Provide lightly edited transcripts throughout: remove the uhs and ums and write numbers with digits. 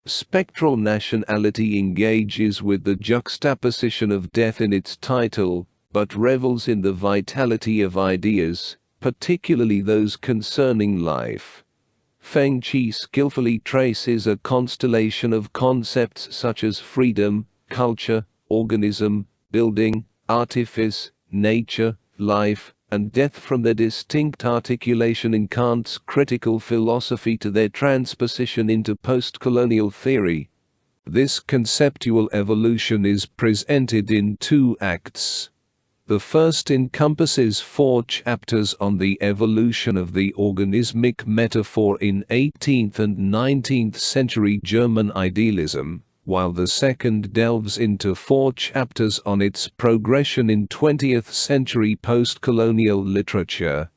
Spectral Nationality engages with the juxtaposition of death in its title, but revels in the vitality of ideas, particularly those concerning life. Pheng Cheah skillfully traces a constellation of concepts such as freedom, culture, organism, building, artifice, nature, life, and death from their distinct articulation in Kant's critical philosophy to their transposition into post-colonial theory. This conceptual evolution is presented in 2 acts. The first encompasses 4 chapters on the evolution of the organismic metaphor in 18th and 19th century German idealism, while the second delves into 4 chapters on its progression in 20th century post-colonial literature.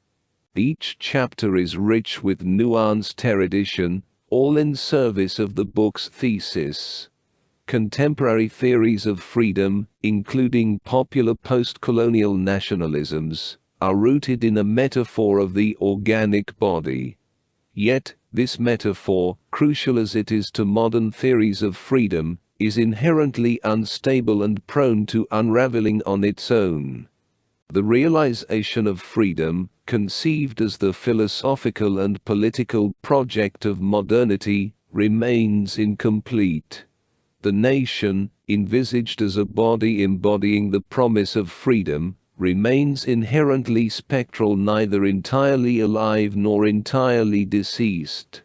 Each chapter is rich with nuanced erudition, all in service of the book's thesis. Contemporary theories of freedom, including popular post-colonial nationalisms, are rooted in a metaphor of the organic body. Yet, this metaphor, crucial as it is to modern theories of freedom, is inherently unstable and prone to unraveling on its own. The realization of freedom, conceived as the philosophical and political project of modernity, remains incomplete. The nation, envisaged as a body embodying the promise of freedom, remains inherently spectral, neither entirely alive nor entirely deceased.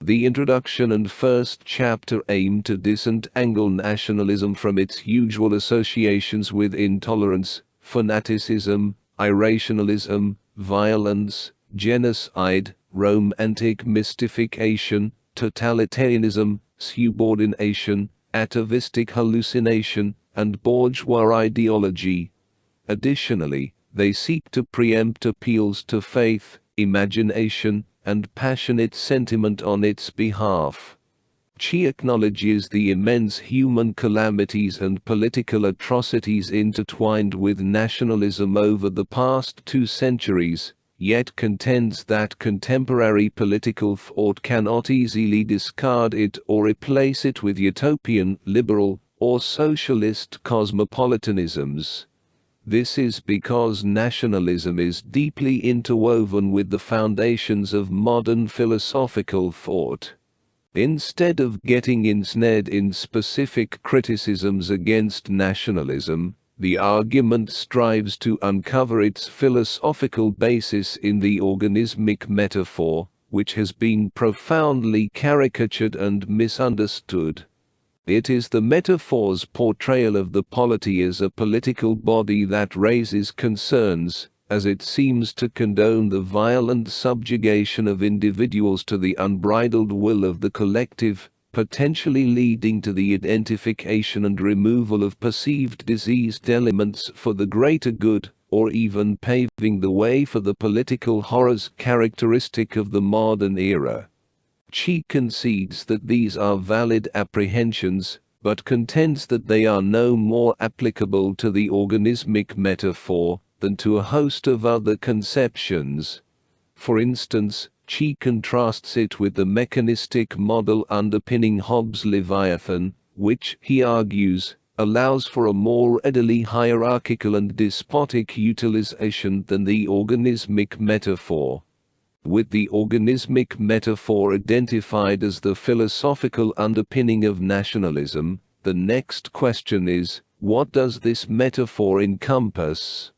The introduction and first chapter aim to disentangle nationalism from its usual associations with intolerance, fanaticism, irrationalism, violence, genocide, romantic mystification, totalitarianism, subordination, atavistic hallucination, and bourgeois ideology. Additionally, they seek to preempt appeals to faith, imagination, and passionate sentiment on its behalf. Cheah acknowledges the immense human calamities and political atrocities intertwined with nationalism over the past 2 centuries, yet contends that contemporary political thought cannot easily discard it or replace it with utopian, liberal, or socialist cosmopolitanisms. This is because nationalism is deeply interwoven with the foundations of modern philosophical thought. Instead of getting ensnared in specific criticisms against nationalism, the argument strives to uncover its philosophical basis in the organismic metaphor, which has been profoundly caricatured and misunderstood. It is the metaphor's portrayal of the polity as a political body that raises concerns, as it seems to condone the violent subjugation of individuals to the unbridled will of the collective, potentially leading to the identification and removal of perceived diseased elements for the greater good, or even paving the way for the political horrors characteristic of the modern era. Cheah concedes that these are valid apprehensions, but contends that they are no more applicable to the organismic metaphor than to a host of other conceptions. For instance, Cheah contrasts it with the mechanistic model underpinning Hobbes' Leviathan, which, he argues, allows for a more readily hierarchical and despotic utilization than the organismic metaphor. With the organismic metaphor identified as the philosophical underpinning of nationalism, the next question is, what does this metaphor encompass?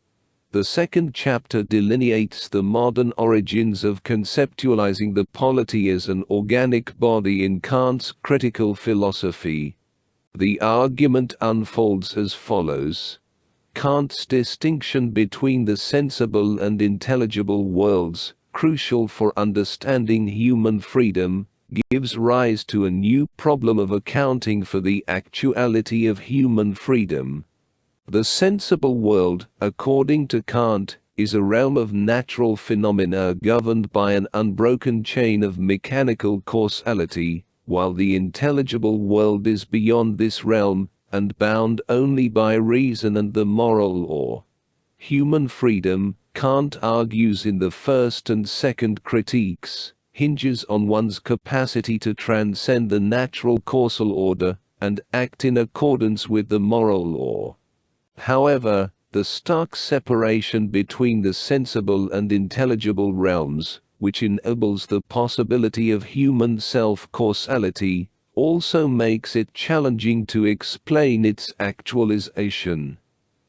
The second chapter delineates the modern origins of conceptualizing the polity as an organic body in Kant's critical philosophy. The argument unfolds as follows. Kant's distinction between the sensible and intelligible worlds, crucial for understanding human freedom, gives rise to a new problem of accounting for the actuality of human freedom. The sensible world, according to Kant, is a realm of natural phenomena governed by an unbroken chain of mechanical causality, while the intelligible world is beyond this realm, and bound only by reason and the moral law. Human freedom, Kant argues in the first and second critiques, hinges on one's capacity to transcend the natural causal order and act in accordance with the moral law. However, the stark separation between the sensible and intelligible realms, which enables the possibility of human self-causality, also makes it challenging to explain its actualization.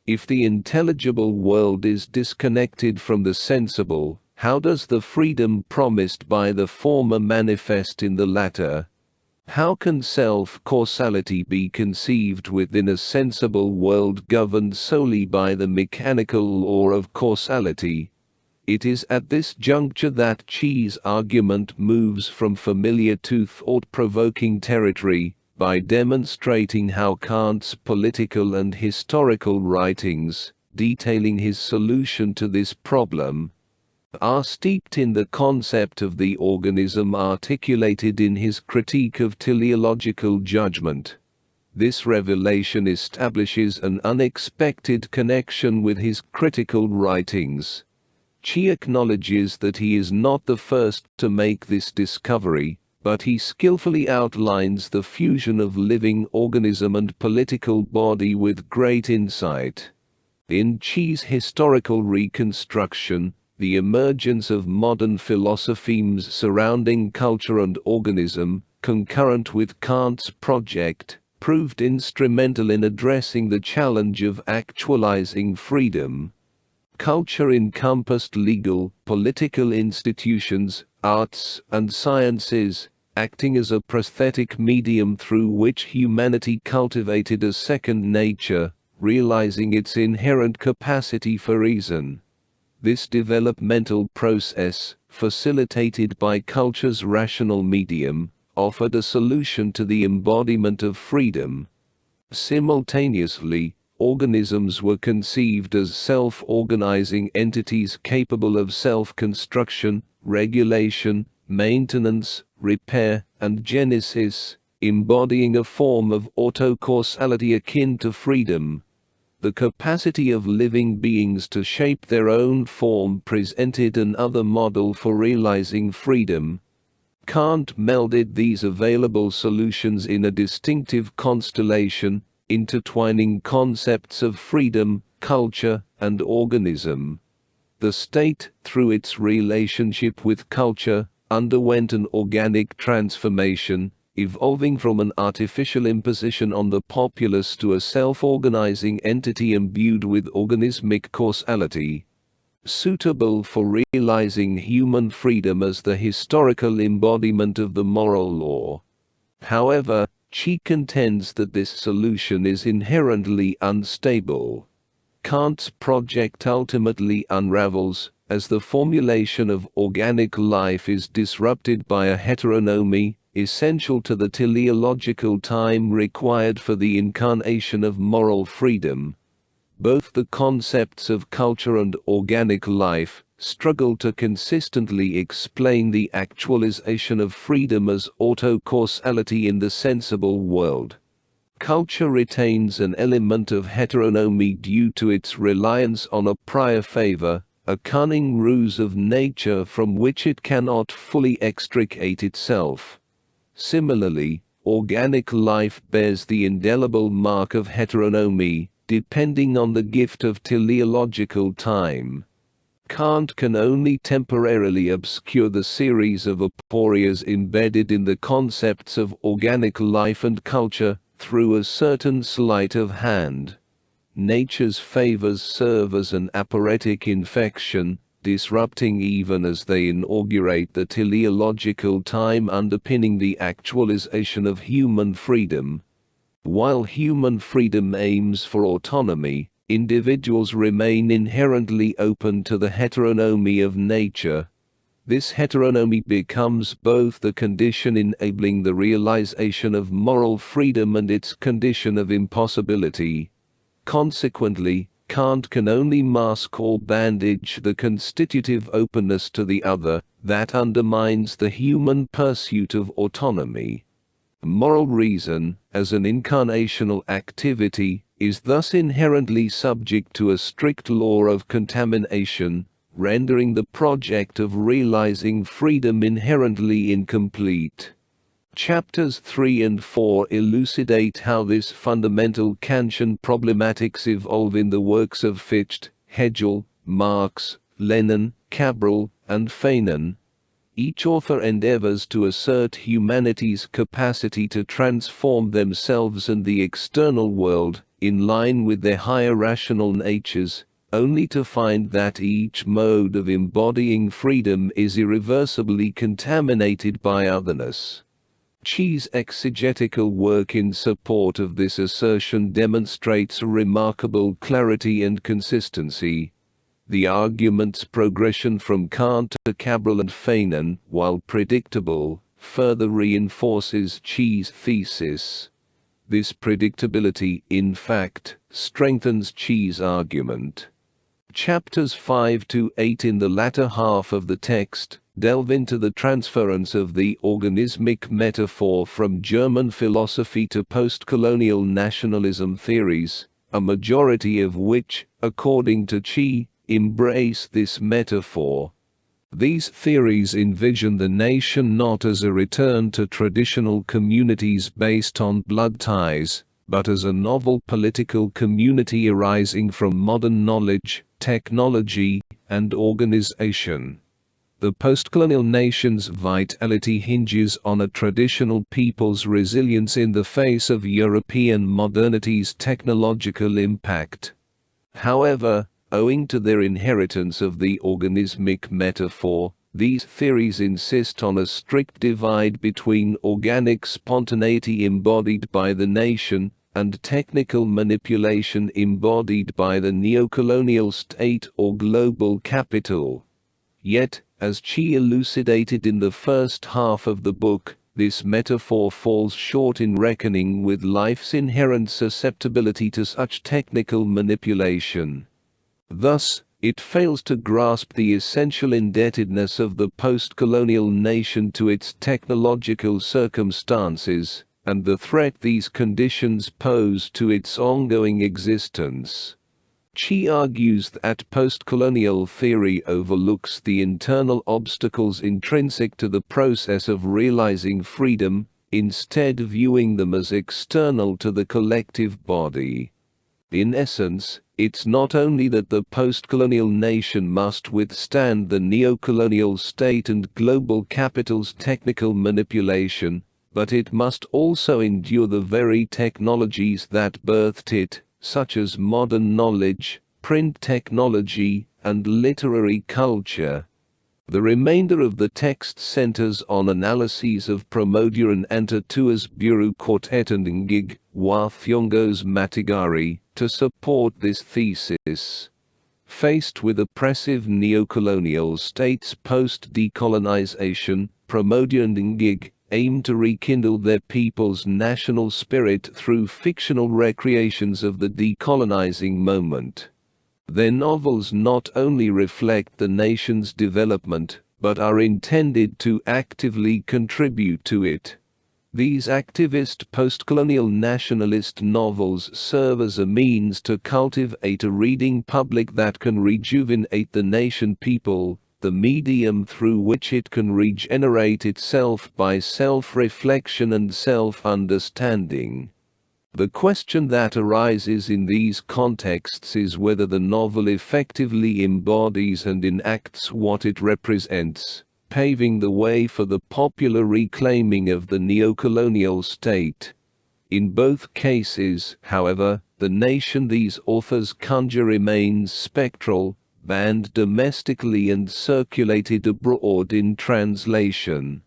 If the intelligible world is disconnected from the sensible, how does the freedom promised by the former manifest in the latter? How can self-causality be conceived within a sensible world governed solely by the mechanical law of causality? It is at this juncture that Cheah's argument moves from familiar to thought-provoking territory, by demonstrating how Kant's political and historical writings, detailing his solution to this problem, are steeped in the concept of the organism articulated in his critique of teleological judgment. This revelation establishes an unexpected connection with his critical writings. Cheah acknowledges that he is not the first to make this discovery, but he skillfully outlines the fusion of living organism and political body with great insight. In Cheah's historical reconstruction, the emergence of modern philosophies surrounding culture and organism, concurrent with Kant's project, proved instrumental in addressing the challenge of actualizing freedom. Culture encompassed legal, political institutions, arts, and sciences, acting as a prosthetic medium through which humanity cultivated a second nature, realizing its inherent capacity for reason. This developmental process, facilitated by culture's rational medium, offered a solution to the embodiment of freedom. Simultaneously, organisms were conceived as self-organizing entities capable of self-construction, regulation, maintenance, repair, and genesis, embodying a form of autocausality akin to freedom. The capacity of living beings to shape their own form presented another model for realizing freedom. Kant melded these available solutions in a distinctive constellation, intertwining concepts of freedom, culture, and organism. The state, through its relationship with culture, underwent an organic transformation, evolving from an artificial imposition on the populace to a self-organizing entity imbued with organismic causality, suitable for realizing human freedom as the historical embodiment of the moral law. However, Cheah contends that this solution is inherently unstable. Kant's project ultimately unravels, as the formulation of organic life is disrupted by a heteronomy, essential to the teleological time required for the incarnation of moral freedom. Both the concepts of culture and organic life struggle to consistently explain the actualization of freedom as autocausality in the sensible world. Culture retains an element of heteronomy due to its reliance on a prior favor, a cunning ruse of nature from which it cannot fully extricate itself. Similarly, organic life bears the indelible mark of heteronomy, depending on the gift of teleological time. Kant can only temporarily obscure the series of aporias embedded in the concepts of organic life and culture, through a certain sleight of hand. Nature's favors serve as an aporetic infection, disrupting even as they inaugurate the teleological time underpinning the actualization of human freedom. While human freedom aims for autonomy, individuals remain inherently open to the heteronomy of nature. This heteronomy becomes both the condition enabling the realization of moral freedom and its condition of impossibility. Consequently, Kant can only mask or bandage the constitutive openness to the other that undermines the human pursuit of autonomy. Moral reason, as an incarnational activity, is thus inherently subject to a strict law of contamination, rendering the project of realizing freedom inherently incomplete. Chapters 3 and 4 elucidate how this fundamental Kantian problematics evolve in the works of Fichte, Hegel, Marx, Lenin, Cabral, and Fanon. Each author endeavors to assert humanity's capacity to transform themselves and the external world, in line with their higher rational natures, only to find that each mode of embodying freedom is irreversibly contaminated by otherness. Cheah's exegetical work in support of this assertion demonstrates remarkable clarity and consistency. The argument's progression from Kant to Cabral and Fanon, while predictable, further reinforces Cheah's thesis. This predictability, in fact, strengthens Cheah's argument. Chapters 5 to 8 in the latter half of the text delve into the transference of the organismic metaphor from German philosophy to post-colonial nationalism theories, a majority of which, according to Cheah, embrace this metaphor. These theories envision the nation not as a return to traditional communities based on blood ties, but as a novel political community arising from modern knowledge, technology, and organization. The postcolonial nation's vitality hinges on a traditional people's resilience in the face of European modernity's technological impact. However, owing to their inheritance of the organismic metaphor, these theories insist on a strict divide between organic spontaneity embodied by the nation and technical manipulation embodied by the neocolonial state or global capital. Yet, as Cheah elucidated in the first half of the book, this metaphor falls short in reckoning with life's inherent susceptibility to such technical manipulation. Thus, it fails to grasp the essential indebtedness of the post-colonial nation to its technological circumstances, and the threat these conditions pose to its ongoing existence. Cheah argues that post-colonial theory overlooks the internal obstacles intrinsic to the process of realizing freedom, instead viewing them as external to the collective body. In essence, it's not only that the post-colonial nation must withstand the neo-colonial state and global capital's technical manipulation, but it must also endure the very technologies that birthed it, such as modern knowledge, print technology, and literary culture. The remainder of the text centers on analyses of Promodian and Tatua's Buru Quartet and Ngig wa Thiongo's Matigari to support this thesis. Faced with oppressive neocolonial states post-decolonization, Promodian and Ngig aim to rekindle their people's national spirit through fictional recreations of the decolonizing moment. Their novels not only reflect the nation's development, but are intended to actively contribute to it. These activist post-colonial nationalist novels serve as a means to cultivate a reading public that can rejuvenate the nation people, the medium through which it can regenerate itself by self-reflection and self-understanding. The question that arises in these contexts is whether the novel effectively embodies and enacts what it represents, paving the way for the popular reclaiming of the neocolonial state. In both cases, however, the nation these authors conjure remains spectral, banned domestically and circulated abroad in translation.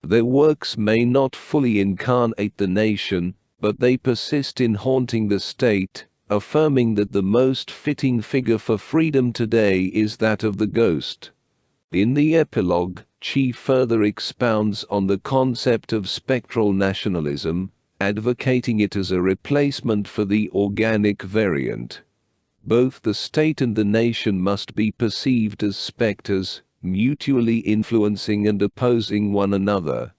Their works may not fully incarnate the nation, but they persist in haunting the state, affirming that the most fitting figure for freedom today is that of the ghost. In the epilogue, Cheah further expounds on the concept of spectral nationalism, advocating it as a replacement for the organic variant. Both the state and the nation must be perceived as specters, mutually influencing and opposing one another.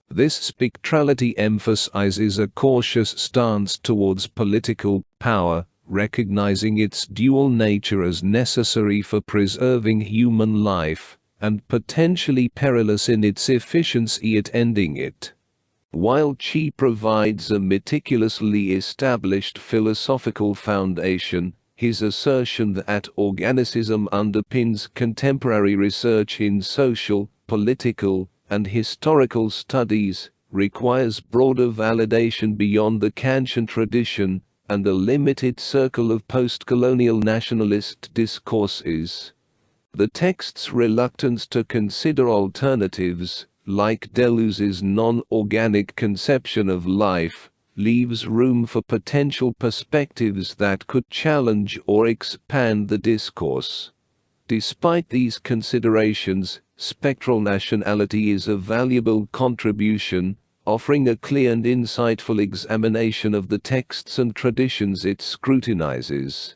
This spectrality emphasizes a cautious stance towards political power, recognizing its dual nature as necessary for preserving human life, and potentially perilous in its efficiency at ending it. While Cheah provides a meticulously established philosophical foundation, his assertion that organicism underpins contemporary research in social, political, and historical studies requires broader validation beyond the Kantian tradition and the limited circle of post-colonial nationalist discourses. The text's reluctance to consider alternatives, like Deleuze's non-organic conception of life, leaves room for potential perspectives that could challenge or expand the discourse. Despite these considerations, Spectral Nationality is a valuable contribution, offering a clear and insightful examination of the texts and traditions it scrutinizes.